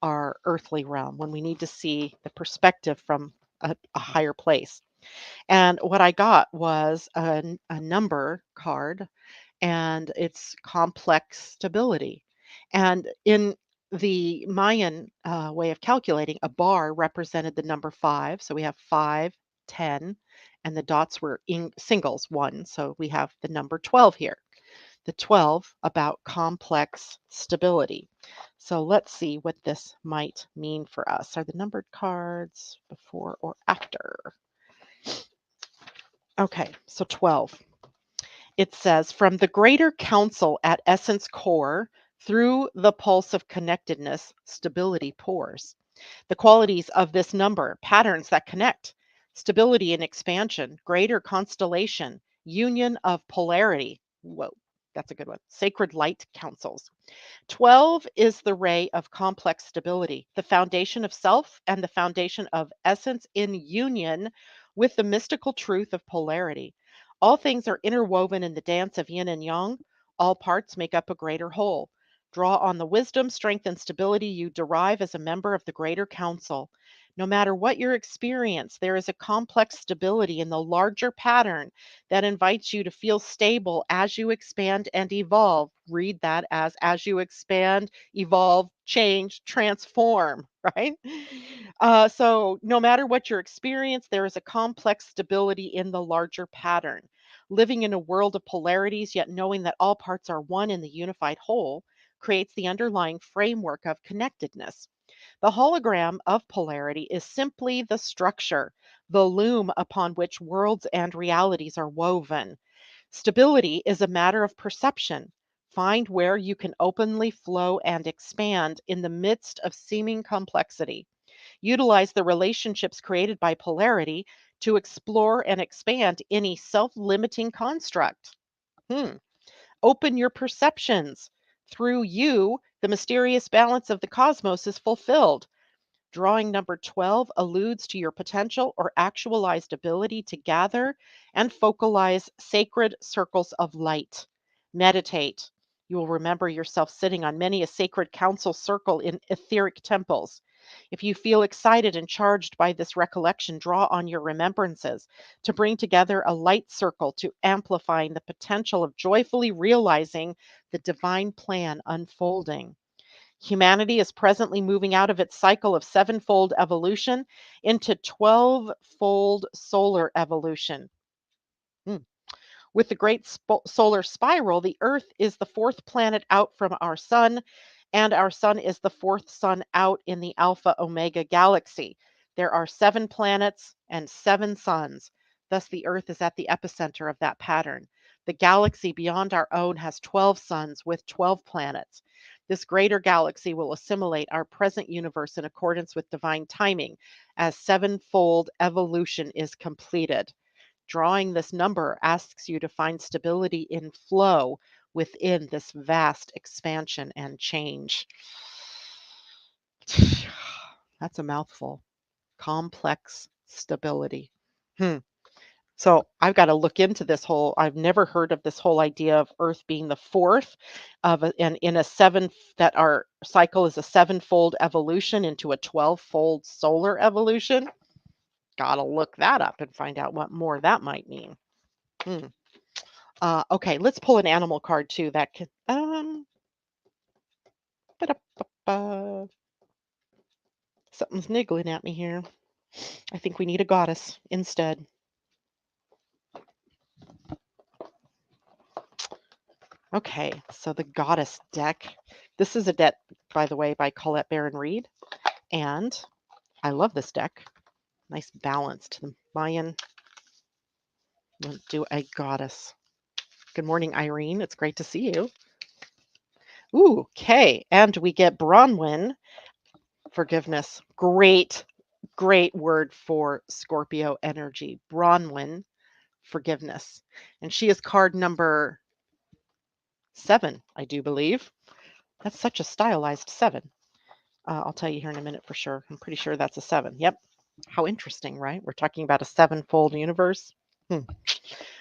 our earthly realm, when we need to see the perspective from a higher place. And what I got was a number card, and it's complex stability. And in the Mayan way of calculating, a bar represented the number five. So we have 5, 10, and the dots were in singles, one. So we have the number 12 here. The 12 about complex stability. So let's see what this might mean for us. Are the numbered cards before or after? Okay, so 12. It says, from the greater council at essence core, through the pulse of connectedness, stability pours. The qualities of this number, patterns that connect, stability and expansion, greater constellation, union of polarity. Whoa, that's a good one. Sacred light councils. 12 is the ray of complex stability, the foundation of self and the foundation of essence in union with the mystical truth of polarity. All things are interwoven in the dance of yin and yang. All parts make up a greater whole. Draw on the wisdom, strength, and stability you derive as a member of the greater council. No matter what your experience, there is a complex stability in the larger pattern that invites you to feel stable as you expand and evolve. Read that as you expand, evolve, change, transform, right? So, no matter what your experience, there is a complex stability in the larger pattern. Living in a world of polarities, yet knowing that all parts are one in the unified whole, creates the underlying framework of connectedness. The hologram of polarity is simply the structure, the loom upon which worlds and realities are woven. Stability is a matter of perception. Find where you can openly flow and expand in the midst of seeming complexity. Utilize the relationships created by polarity to explore and expand any self limiting construct. Hmm. Open your perceptions. Through you, the mysterious balance of the cosmos is fulfilled. Drawing number 12 alludes to your potential or actualized ability to gather and focalize sacred circles of light. Meditate. You will remember yourself sitting on many a sacred council circle in etheric temples. If you feel excited and charged by this recollection, draw on your remembrances to bring together a light circle to amplifying the potential of joyfully realizing the divine plan unfolding. Humanity is presently moving out of its cycle of sevenfold evolution into 12-fold solar evolution. Hmm. With the great solar spiral, the Earth is the fourth planet out from our sun, and our sun is the fourth sun out in the Alpha Omega galaxy. There are 7 planets and 7 suns. Thus, the Earth is at the epicenter of that pattern. The galaxy beyond our own has 12 suns with 12 planets. This greater galaxy will assimilate our present universe in accordance with divine timing as sevenfold evolution is completed. Drawing this number asks you to find stability in flow within this vast expansion and change. That's a mouthful. Complex stability. Hmm. So I've got to look into this whole. I've never heard of this whole idea of Earth being the fourth and in a seven that our cycle is a sevenfold evolution into a 12-fold solar evolution. Got to look that up and find out what more that might mean. Hmm. Okay, let's pull an animal card too. That can ba-da-ba-ba. Something's niggling at me here. I think we need a goddess instead. Okay, so the goddess deck. This is a deck, by the way, by Colette Baron Reed, and I love this deck. Nice balance to the Mayan. We'll do a goddess. Good morning, Irene. It's great to see you. Ooh, okay, and we get Bronwyn. Forgiveness. Great word for Scorpio energy. Bronwyn, forgiveness. And she is card number 7, I do believe. That's such a stylized 7. I'll tell you here in a minute for sure. I'm pretty sure that's a 7. Yep. How interesting, right? We're talking about a sevenfold universe. Hmm.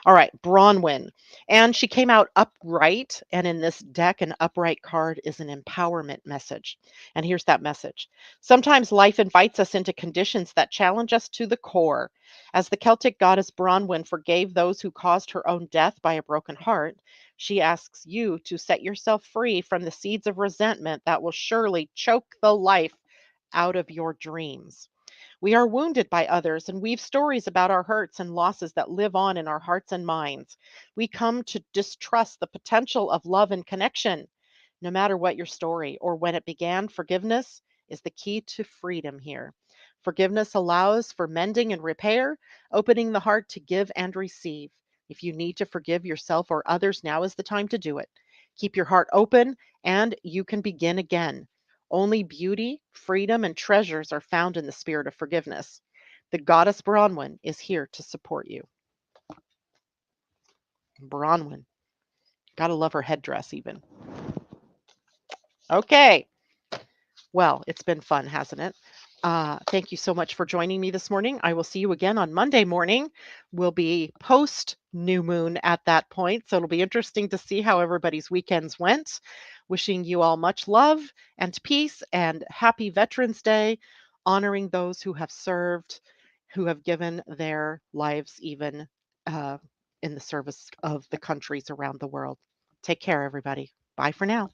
All right, Bronwyn. And she came out upright. And in this deck, an upright card is an empowerment message. And here's that message. Sometimes life invites us into conditions that challenge us to the core. As the Celtic goddess Bronwyn forgave those who caused her own death by a broken heart, she asks you to set yourself free from the seeds of resentment that will surely choke the life out of your dreams. We are wounded by others and weave stories about our hurts and losses that live on in our hearts and minds. We come to distrust the potential of love and connection. No matter what your story or when it began, forgiveness is the key to freedom here. Forgiveness allows for mending and repair, opening the heart to give and receive. If you need to forgive yourself or others, now is the time to do it. Keep your heart open and you can begin again. Only beauty, freedom, and treasures are found in the spirit of forgiveness. The goddess Bronwyn is here to support you. Bronwyn. Gotta love her headdress, even. Okay. Well, it's been fun, hasn't it? Thank you so much for joining me this morning. I will see you again on Monday morning. We'll be post new moon at that point. So it'll be interesting to see how everybody's weekends went. Wishing you all much love and peace and happy Veterans Day, honoring those who have served, who have given their lives even uh, in the service of the countries around the world. Take care, everybody. Bye for now.